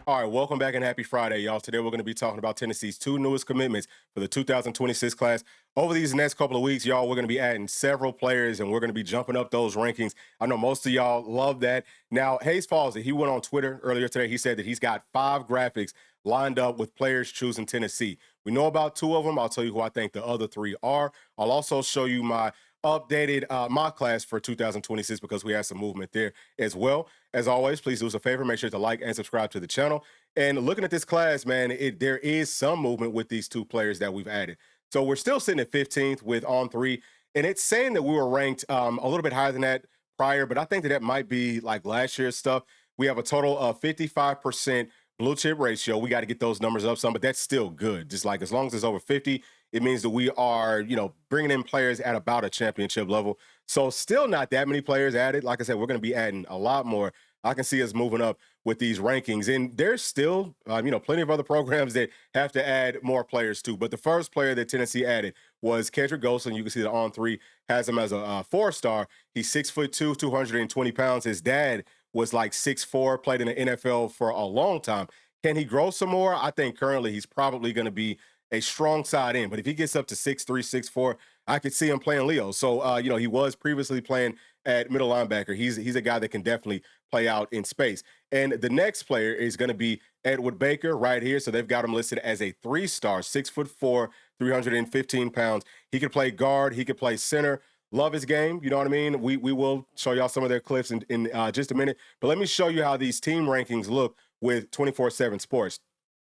All right, welcome back and happy Friday, y'all. Today we're going to be talking about Tennessee's two newest commitments for the 2026 class. Over these next couple of weeks, y'all, we're going to be adding several players and we're going to be jumping up those rankings. I know most of y'all love that. Now, Hayes Falls, he went on Twitter earlier today. He said that he's got 5 graphics lined up with players choosing Tennessee. We know about 2 of them. I'll tell you who I think the other 3 are. I'll also show you my updated mock class for 2026 because we have some movement there as well. As always, please do us a favor, make sure to like and subscribe to the channel. And looking at this class, man, there is some movement with these 2 players that we've added. So we're still sitting at 15th with on 3, and it's saying that we were ranked a little bit higher than that prior, but I think that that might be like last year's stuff. We have a total of 55% blue chip ratio. We got to get those numbers up some, but that's still good. Just like as long as it's over 50, it means that we are, bringing in players at about a championship level. So still not that many players added. Like I said, we're going to be adding a lot more. I can see us moving up with these rankings, and there's still, plenty of other programs that have to add more players too. But the first player that Tennessee added was Kedric Golston. You can see the on 3 has him as a 4-star. He's 6'2", 220 pounds. His dad was like 6'4", played in the NFL for a long time. Can he grow some more? I think currently he's probably going to be a strong side end. But if he gets up to 6'3", 6'4", I could see him playing Leo. So, he was previously playing at middle linebacker. He's a guy that can definitely play out in space. And the next player is going to be Edward Baker right here. So they've got him listed as a 3-star, 6'4", 315 pounds. He could play guard. He could play center. Love his game. You know what I mean? We will show y'all some of their clips in just a minute. But let me show you how these team rankings look with 24/7 Sports.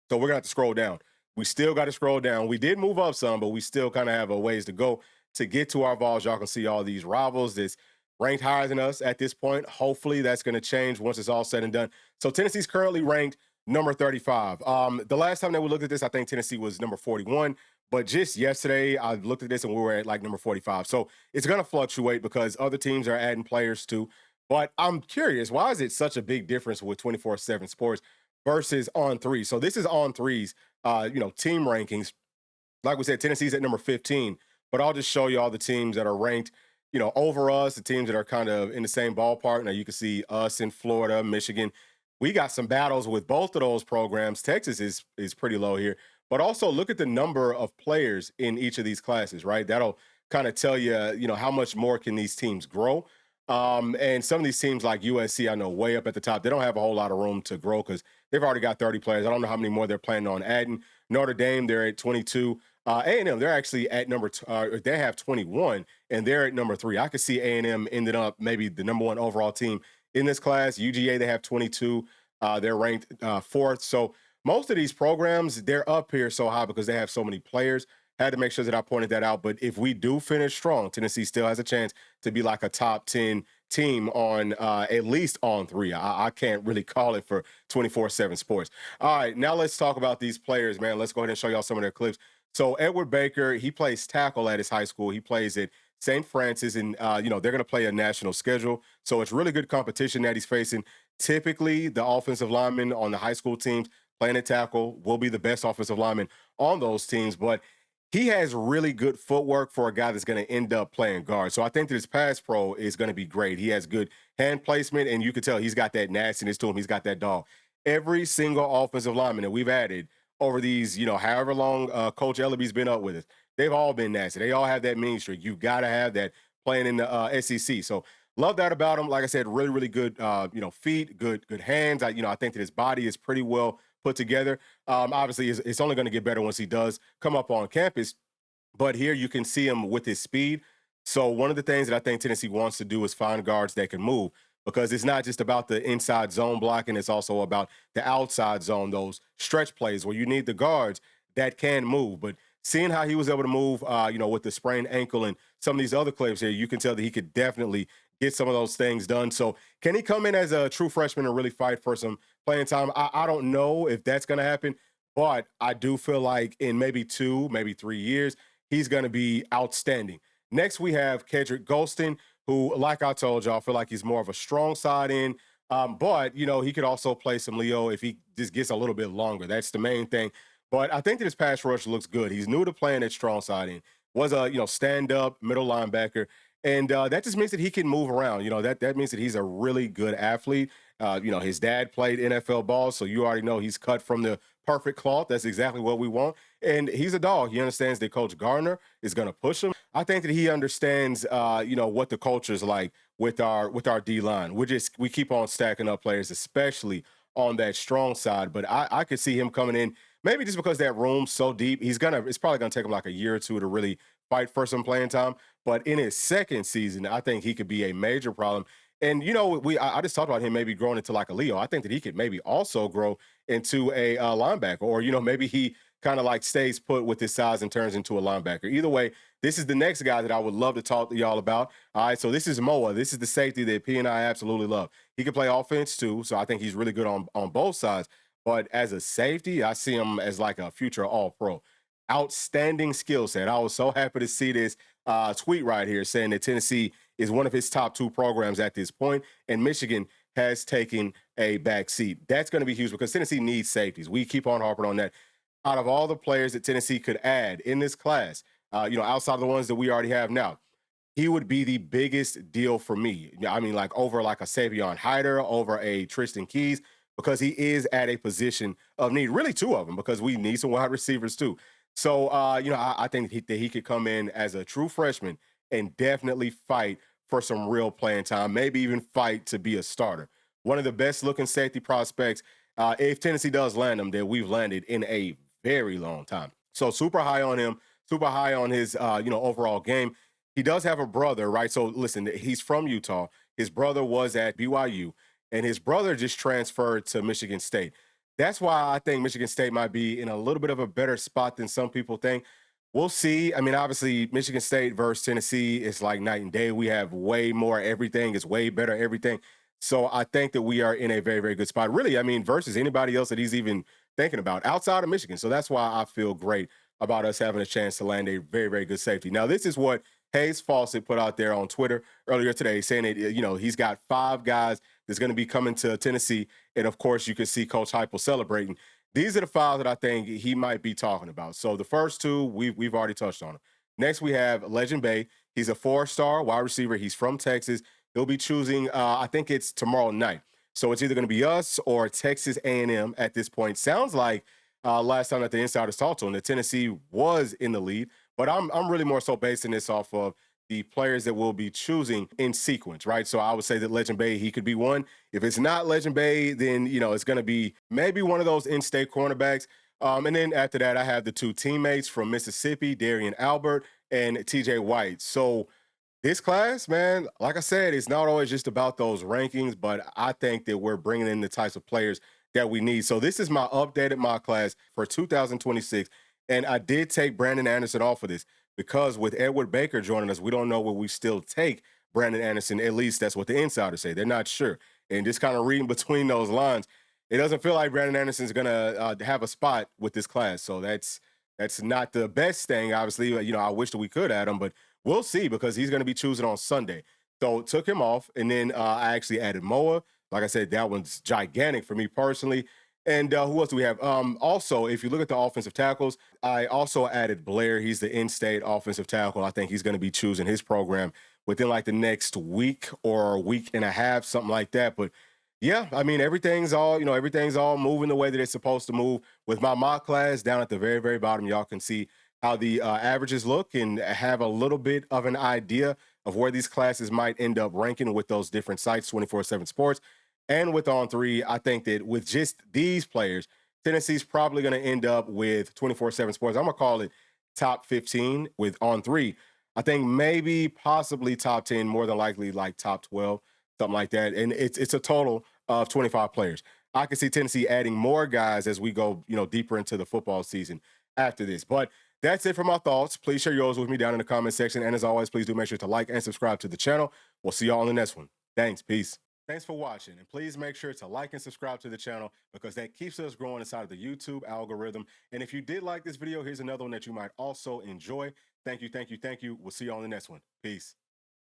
So we're going to have to scroll down. We still got to scroll down. We did move up some, but we still kind of have a ways to go to get to our Vols. Y'all can see all these rivals that's ranked higher than us at this point. Hopefully that's going to change once it's all said and done. So Tennessee's currently ranked number 35. The last time that we looked at this, I think Tennessee was number 41. But just yesterday, I looked at this and we were at like number 45. So it's going to fluctuate because other teams are adding players too. But I'm curious, why is it such a big difference with 24/7 Sports versus on 3? So this is on 3's team rankings. Like we said, Tennessee's at number 15, but I'll just show you all the teams that are ranked, over us, the teams that are kind of in the same ballpark. Now you can see us in Florida, Michigan. We got some battles with both of those programs. Texas is pretty low here, but also look at the number of players in each of these classes, right? That'll kind of tell you, how much more can these teams grow. And some of these teams like USC, I know way up at the top, they don't have a whole lot of room to grow because they've already got 30 players. I don't know how many more they're planning on adding. Notre Dame, they're at 22. A&M, they're actually at they have 21, and they're at number 3. I could see A&M ended up maybe the number 1 overall team in this class. UGA, they have 22. They're ranked 4th. So most of these programs, they're up here so high because they have so many players. Had to make sure that I pointed that out. But if we do finish strong, Tennessee still has a chance to be like a top 10 team on at least on 3. I can't really call it for 24/7 Sports. All right, now let's talk about these players, man. Let's go ahead and show y'all some of their clips. So Edward Baker, he plays tackle at his high school. He plays at St. Francis, and they're going to play a national schedule. So it's really good competition that he's facing. Typically, the offensive linemen on the high school teams playing at tackle will be the best offensive linemen on those teams, but he has really good footwork for a guy that's going to end up playing guard. So I think that his pass pro is going to be great. He has good hand placement, and you can tell he's got that nastiness to him. He's got that dog. Every single offensive lineman that we've added over these, however long Coach Ellaby's been up with us, they've all been nasty. They all have that mean streak. You got to have that playing in the SEC. So love that about him. Like I said, really, really good, feet, good hands. I think that his body is pretty well put together. Obviously, it's only going to get better once he does come up on campus. But here you can see him with his speed. So one of the things that I think Tennessee wants to do is find guards that can move because it's not just about the inside zone blocking. It's also about the outside zone, those stretch plays where you need the guards that can move. But seeing how he was able to move, with the sprained ankle and some of these other clips here, you can tell that he could definitely get some of those things done. So can he come in as a true freshman and really fight for some playing time? I don't know if that's going to happen, but I do feel like in maybe 2, maybe 3 years, he's going to be outstanding. Next, we have Kedric Golston, who, like I told y'all, I feel like he's more of a strong side end. But, he could also play some Leo if he just gets a little bit longer. That's the main thing. But I think that his pass rush looks good. He's new to playing at strong side end. Was a, stand-up middle linebacker. And that just means that he can move around. That means that he's a really good athlete. His dad played NFL ball, so you already know he's cut from the perfect cloth. That's exactly what we want. And he's a dog. He understands that Coach Garner is going to push him. I think that he understands, what the culture is like with our D line. We keep on stacking up players, especially on that strong side. But I could see him coming in maybe just because that room's so deep. It's probably gonna take him like a year or two to really fight for some playing time. But in his second season, I think he could be a major problem. And I just talked about him maybe growing into like a Leo. I think that he could maybe also grow into a linebacker, or maybe he kind of like stays put with his size and turns into a linebacker. Either way, this is the next guy that I would love to talk to y'all about. All right, so this is Moa. This is the safety that P and I absolutely love. He can play offense too, so I think he's really good on both sides. But as a safety, I see him as like a future All-Pro. Outstanding skill set. I was so happy to see this tweet right here saying that Tennessee is one of his top two programs at this point, and Michigan has taken a back seat. That's going to be huge because Tennessee needs safeties. We keep on harping on that. Out of all the players that Tennessee could add in this class, outside of the ones that we already have now, he would be the biggest deal for me. I mean, like over like a Savion Hyder, over a Tristan Keys, because he is at a position of need. Really, two of them, because we need some wide receivers too. So, I think that he could come in as a true freshman and definitely fight for some real playing time, maybe even fight to be a starter. One of the best looking safety prospects, if Tennessee does land him, that we've landed in a very long time. So super high on him, super high on his, overall game. He does have a brother, right? So listen, he's from Utah. His brother was at BYU, and his brother just transferred to Michigan State. That's why I think Michigan State might be in a little bit of a better spot than some people think. We'll see. I mean, obviously, Michigan State versus Tennessee is like night and day. We have way more everything. It's way better everything. So I think that we are in a very, very good spot. Really, I mean, versus anybody else that he's even thinking about outside of Michigan. So that's why I feel great about us having a chance to land a very, very good safety. Now, this is what Hayes Fawcett put out there on Twitter earlier today, saying that, he's got 5 guys that's going to be coming to Tennessee. And of course, you can see Coach Heupel celebrating. These are the 5 that I think he might be talking about. So the first 2, we've already touched on them. Next, we have Legend Bay. He's a 4-star wide receiver. He's from Texas. He'll be choosing, I think it's tomorrow night. So it's either going to be us or Texas A&M at this point. Sounds like last time that the insiders talked to him, that Tennessee was in the lead. But I'm really more so basing this off of the players that we'll be choosing in sequence, right? So I would say that Legend Bay, he could be one. If it's not Legend Bay, then, it's going to be maybe one of those in-state cornerbacks. And then after that, I have the 2 teammates from Mississippi, Darian Albert and TJ White. So this class, man, like I said, it's not always just about those rankings, but I think that we're bringing in the types of players that we need. So this is my updated mock class for 2026. And I did take Brandon Anderson off of this because with Edward Baker joining us, we don't know where we still take Brandon Anderson. At least that's what the insiders say. They're not sure. And just kind of reading between those lines, it doesn't feel like Brandon Anderson's going to have a spot with this class. So that's not the best thing. Obviously, I wish that we could add him, but we'll see because he's going to be choosing on Sunday. So took him off. And then I actually added Moa. Like I said, that one's gigantic for me personally. And who else do we have? Also, if you look at the offensive tackles, I also added Blair. He's the in-state offensive tackle. I think he's going to be choosing his program within like the next week or a week and a half, something like that. But yeah, I mean, everything's all moving the way that it's supposed to move. With my mock class down at the very, very bottom, y'all can see how the averages look and have a little bit of an idea of where these classes might end up ranking with those different sites, 24/7 Sports. And with On 3, I think that with just these players, Tennessee's probably going to end up with 24/7 Sports. I'm going to call it top 15 with On 3. I think maybe possibly top 10, more than likely like top 12, something like that. And it's a total of 25 players. I can see Tennessee adding more guys as we go, deeper into the football season after this. But that's it for my thoughts. Please share yours with me down in the comment section. And as always, please do make sure to like and subscribe to the channel. We'll see y'all in the next one. Thanks. Peace. Thanks for watching, and please make sure to like and subscribe to the channel because that keeps us growing inside of the YouTube algorithm. And if you did like this video, here's another one that you might also enjoy. Thank you, thank you, thank you. We'll see you on the next one. Peace.